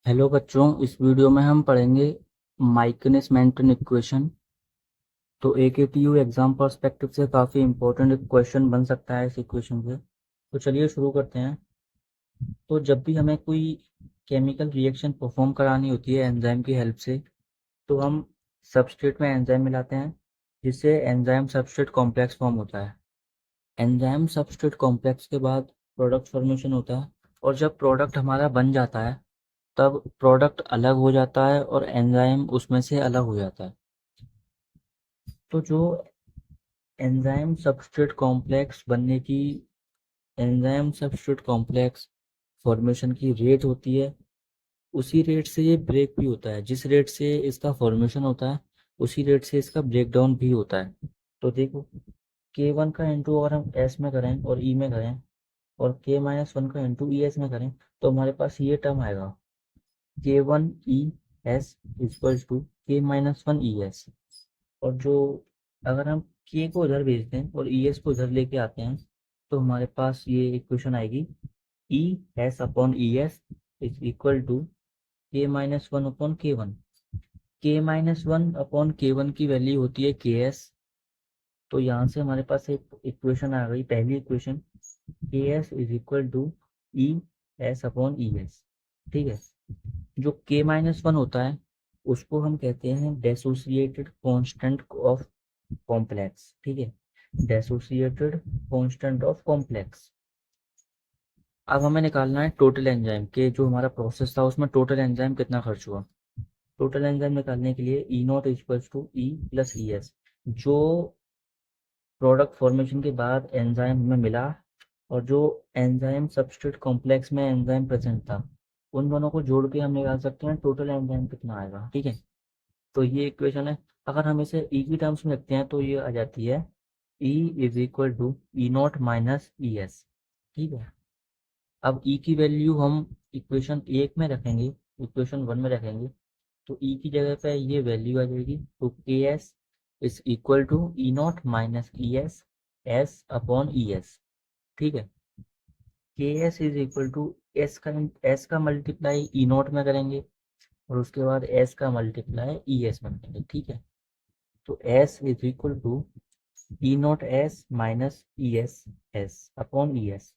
Hello बच्चों, इस video में हम पढ़ेंगे माइकलिस मेंटन इक्वेशन। तो एकेटीयू एग्जाम पर्सपेक्टिव से काफ़ी इंपॉर्टेंट क्वेश्चन बन सकता है इस इक्वेशन से। तो चलिए शुरू करते हैं। तो जब भी हमें कोई केमिकल रिएक्शन परफॉर्म करानी होती है एंजाइम की हेल्प से, तो हम सबस्ट्रेट में एंजाइम मिलाते हैं, जिससे एंजाइम सबस्ट्रेट कॉम्प्लेक्स फॉर्म होता है। एंजाइम सबस्ट्रेट कॉम्प्लेक्स के बाद प्रोडक्ट फॉर्मेशन होता है, और जब प्रोडक्ट हमारा बन जाता है तब प्रोडक्ट अलग हो जाता है और एंजाइम उसमें से अलग हो जाता है। तो जो एंजाइम सबस्ट्रेट कॉम्प्लेक्स बनने की एंजाइम सबस्ट्रेट कॉम्प्लेक्स फॉर्मेशन की रेट होती है, उसी रेट से ये ब्रेक भी होता है। जिस रेट से इसका फॉर्मेशन होता है उसी रेट से इसका ब्रेक डाउन भी होता है। तो देखो, K1 का इंटू अगर हम एस में करें और ई में करें, और K-1 का इंटू ई एस में करें, तो हमारे पास ये टर्म आएगा K1 ES equals to K-1 ES। और जो अगर हम K को उधर भेजते हैं और ES को उधर लेके आते हैं, तो हमारे पास ये इक्वेशन आएगी ES upon ES is equal to K-1 upon K1। K-1 upon K1 की वैल्यू होती है KS। तो यहाँ से हमारे पास एक इक्वेशन आ गई, पहली equation KS is equal to ES upon ES। ठीक है। जो K-1 होता है उसको हम कहते हैं डेसोसिएटेड कांस्टेंट ऑफ कॉम्प्लेक्स। ठीक है, डेसोसिएटेड कांस्टेंट ऑफ कॉम्प्लेक्स। अब हमें निकालना है टोटल एंजाइम के, जो हमारा प्रोसेस था उसमें टोटल एंजाइम कितना खर्च हुआ। टोटल एंजाइम निकालने के लिए E naught equals to E plus E S. जो प्रोडक्ट फॉर्मेशन के बाद एंजाइम हमें मिला और जो एंजाइम सबस्ट्रेट कॉम्प्लेक्स में एंजाइम प्रेजेंट था, उन दोनों को जोड़ के हम निकाल सकते हैं टोटल एंजाइम कितना आएगा। ठीक है, तो ये इक्वेशन है। अगर हम इसे ई की टर्म्स में लिखते हैं तो ये आ जाती है E is equal to E naught minus E S. ठीक है। अब ई की वैल्यू हम इक्वेशन एक में रखेंगे, इक्वेशन वन में रखेंगे, तो ई की जगह पे ये वैल्यू आ जाएगी। तो K S is equal to E naught minus E S, S upon E S. ठीक है। K S is equal to S का मल्टीप्लाई ई नॉट में करेंगे, और उसके बाद एस का मल्टीप्लाई ई एस में करेंगे। ठीक है। तो S is equal to E naught S minus E S, S upon E S.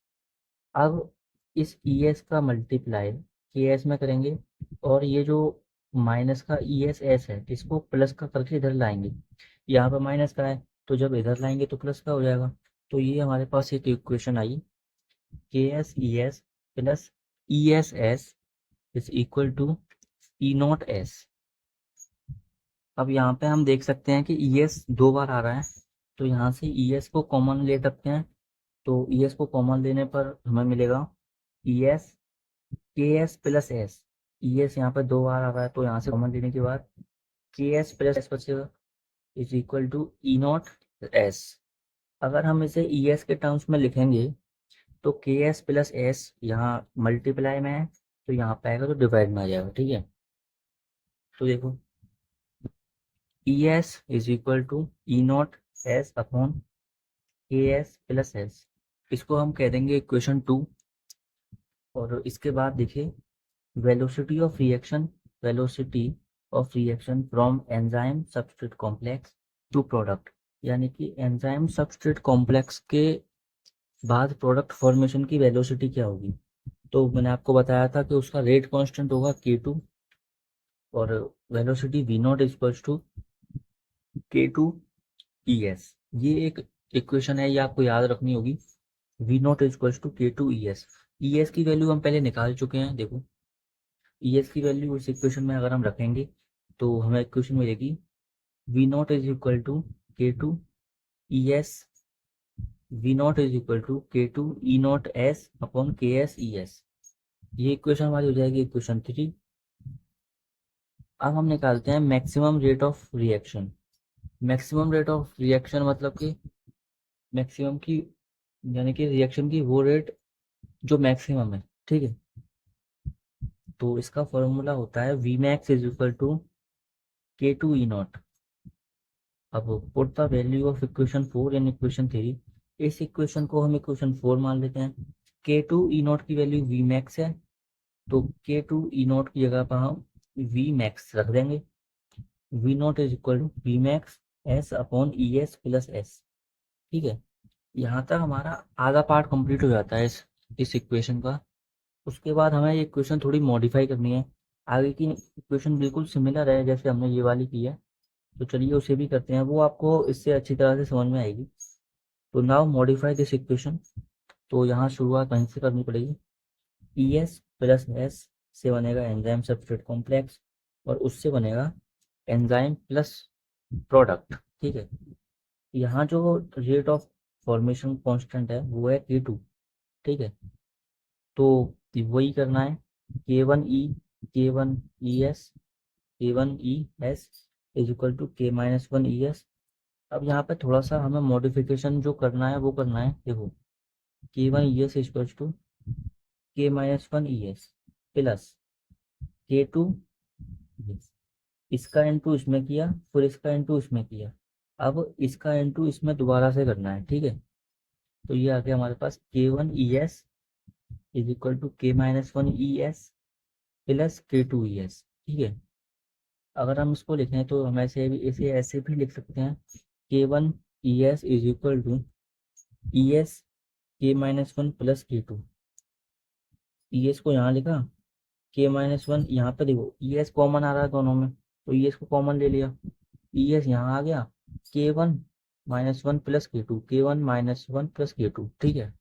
अब इस ई एस का मल्टीप्लाई के एस में करेंगे, और ये जो माइनस का ई एस एस है इसको प्लस का करके इधर लाएंगे। यहाँ पे माइनस का है तो जब इधर लाएंगे तो प्लस का हो जाएगा। तो ये हमारे पास एक इक्वेशन आई, K S E S plus E S S is equal to E naught S. अब यहाँ पे हम देख सकते हैं कि ई एस दो बार आ रहा है, तो यहाँ से ई एस को कॉमन ले सकते हैं। तो ई एस को कॉमन लेने पर हमें मिलेगा ई एस के S plus S. E S यहाँ पर दो बार आ रहा है तो यहाँ से कॉमन लेने के बाद के एस प्लस एस बचेगा is equal to E naught S. अगर हम इसे ई एस के टर्म्स में लिखेंगे तो के एस प्लस एस यहाँ मल्टीप्लाई में है, तो यहाँ पे आएगा तो डिवाइड में आ जाएगा। ठीक है। तो देखो, E S is equal to E naught S upon K S plus S. इसको हम कह देंगे इक्वेशन टू। और इसके बाद देखिए, velocity of reaction, velocity of reaction from enzyme substrate complex to product, यानी कि एंजाइम सबस्ट्रेट कॉम्प्लेक्स के बाद प्रोडक्ट फॉर्मेशन की वेलोसिटी क्या होगी। तो मैंने आपको बताया था कि उसका रेट कांस्टेंट होगा K2, और velocity V naught equals to K2 ES। ये एक इक्वेशन है, ये आपको याद रखनी होगी। V naught equals to K2 ES। ES की वैल्यू हम पहले निकाल चुके हैं। देखो, ES की वैल्यू उस इक्वेशन में अगर हम रखेंगे तो हमें इक्वेशन मिलेगी V naught is equal to K2 ES, V naught is equal to K2 E naught S upon KS ES। ये इक्वेशन हमारी हो जाएगी इक्वेशन थ्री। अब हम निकालते हैं maximum rate of reaction. Maximum rate of reaction मतलब कि मैक्सिमम की, यानी कि रिएक्शन की वो रेट जो मैक्सिमम है। ठीक है। तो इसका फॉर्मूला होता है V max is equal to K2 E naught. अब put the value of equation four in equation three. इस इक्वेशन को हम इक्वेशन फोर मान लेते हैं। K2 E नॉट की वैल्यू वी मैक्स है, तो K2 ई नॉट की जगह पर हम वी मैक्स रख देंगे। V naught is equal to V max S upon E S plus S. ठीक है, यहाँ तक हमारा आधा पार्ट कंप्लीट हो जाता है इस इक्वेशन का। उसके बाद हमें ये इक्वेशन थोड़ी मॉडिफाई करनी है। आगे की इक्वेशन बिल्कुल सिमिलर है जैसे हमने ये वाली की है, तो चलिए उसे भी करते हैं, वो आपको इससे अच्छी तरह से समझ में आएगी। तो नाउ मॉडिफाई दिस इक्वेशन। तो यहाँ शुरुआत वहीं से करनी पड़ेगी। ई एस प्लस एस से बनेगा एंजाइम सब्सट्रेट कॉम्प्लेक्स, और उससे बनेगा एंजाइम प्लस प्रोडक्ट। ठीक है, यहाँ जो रेट ऑफ फॉर्मेशन कांस्टेंट है वो है K2। ठीक है, तो वही करना है। K1 E S is equal to K-1 E S. अब यहाँ पे थोड़ा सा हमें मॉडिफिकेशन जो करना है वो करना है। देखो, K1 E S is equal to K-1 E S plus K2, इसका इंटू इसमें किया, फिर इसका इंटू इसमें किया, अब इसका इंटू इसमें दोबारा से करना है। ठीक है, तो ये आ गया हमारे पास K1 E S is equal to K-1 E S plus K2 E S. ठीक है, अगर हम इसको लिखें तो हम इसे ऐसे भी लिख सकते हैं। K1 E S is equal to E S K-1 plus K2। E S को यहाँ लिखा, K-1 यहाँ पे देखो ई एस कॉमन आ रहा है दोनों में, तो ई एस को कॉमन ले लिया, ई एस यहाँ आ गया। K1 - 1 plus K2, K1 - 1 plus K2। ठीक है,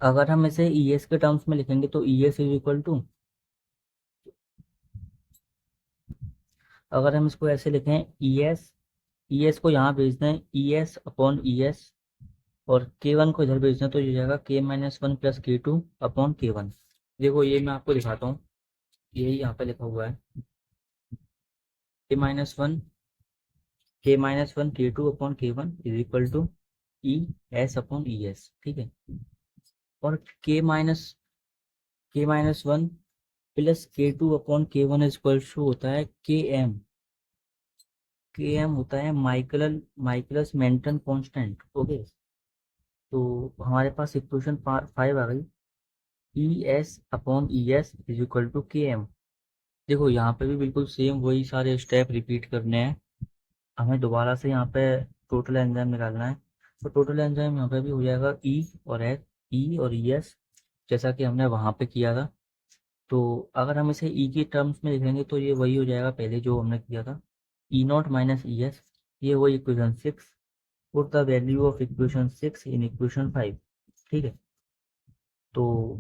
अगर हम इसे ई एस के टर्म्स में लिखेंगे तो E S is equal to, अगर हम इसको ऐसे लिखें ई एस को यहाँ भेज दें ई एस अपॉन ई एस, और K1 को इधर भेज दें तो ये जाएगा K-1 plus K2 upon K1। देखो ये मैं आपको दिखाता हूँ, यही यहाँ पे लिखा हुआ है K-1 K-1 K2 upon K1 is equal to E S upon E S. ठीक है, और K-1 plus K2 upon K1 is equal to होता है Km होता है माइकलस मेंटन कांस्टेंट। ओके, तो हमारे पास इक्वेशन 5 आ गई, E S upon E S is equal to Km। देखो यहाँ पे भी बिल्कुल सेम वही सारे स्टेप रिपीट करने हैं। हमें दोबारा से यहाँ पे टोटल एंजाइम निकालना है, तो टोटल एंजाइम यहाँ पे भी हो जाएगा ई और ई एस, जैसा कि हमने वहाँ पे किया था। तो अगर हम इसे ई के टर्म्स में लिखेंगे तो ये वही हो जाएगा पहले जो हमने किया था, E0 - ES। ये वही equation 6। Put the value of equation 6 in equation 5। ठीक है, तो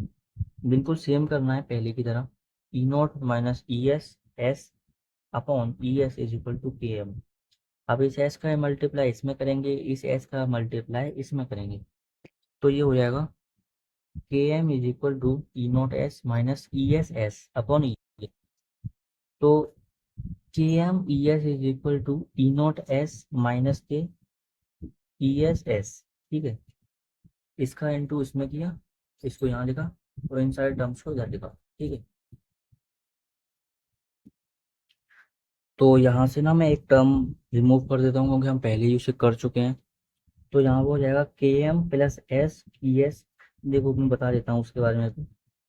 बिल्कुल सेम करना है पहले की तरह। E0 - ES S upon E S is equal to Km। अब इस एस का मल्टीप्लाई इसमें करेंगे, इस एस का मल्टीप्लाई इसमें करेंगे, तो ये हो जाएगा Km is equal to E0S - ES upon E. तो Km ES is equal to E0S minus K ESS। ठीक है, इसका इंटू इसमें किया, इसको यहाँ लिखा, और इन सारे टर्म्स को इधर लिखा। ठीक है, तो यहाँ से ना मैं एक टर्म रिमूव कर देता हूँ क्योंकि हम पहले ही उसे कर चुके हैं। तो यहाँ वो हो जाएगा Km+S ES। देखो मैं बता देता हूँ उसके बारे में। तो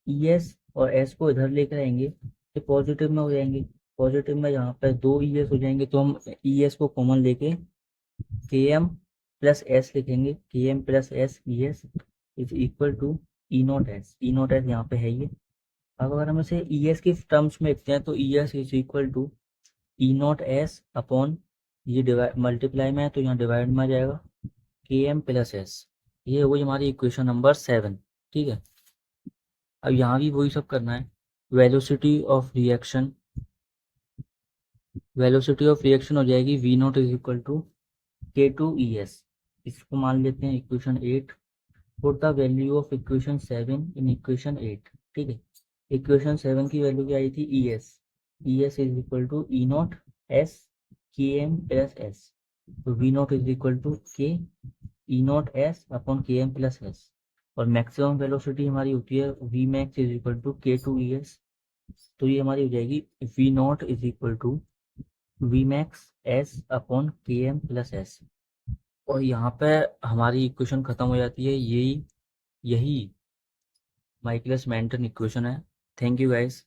ES और S को इधर लेकर आएंगे तो पॉजिटिव में हो जाएंगे, पॉजिटिव में यहाँ पर 2 ES हो जाएंगे, तो हम ES को कॉमन लेके Km+S लिखेंगे। Km+S ES is equal to E0S। E0S यहाँ पे है ये। अब अगर हम इसे ES के टर्म्स में लिखते हैं तो ES is equal to E0S upon, ये डिवाइड मल्टीप्लाई में है तो यहाँ डिवाइड में आ जाएगा Km+S। ये वही हमारी इक्वेशन नंबर 7। ठीक है, अब यहाँ भी वही सब करना है। वेलोसिटी ऑफ रिएक्शन हो जाएगी V0 is equal to K2 ES। इसको मान लेते हैं equation 8। Put the value of equation 7 in equation 8। ठीक है, इक्वेशन 7 की वैल्यू क्या आई थी, ES is equal to E0S Km+S। तो V0 is equal to K E0S upon Km+S, और मैक्सिमम वेलोसिटी हमारी होती है Vmax is equal to K2 ES। तो ये हमारी हो जाएगी V0 is equal to Vmax S upon Km+S। और यहाँ पे हमारी इक्वेशन खत्म हो जाती है। यही यही माइकलिस मेंटन इक्वेशन है। Thank you guys.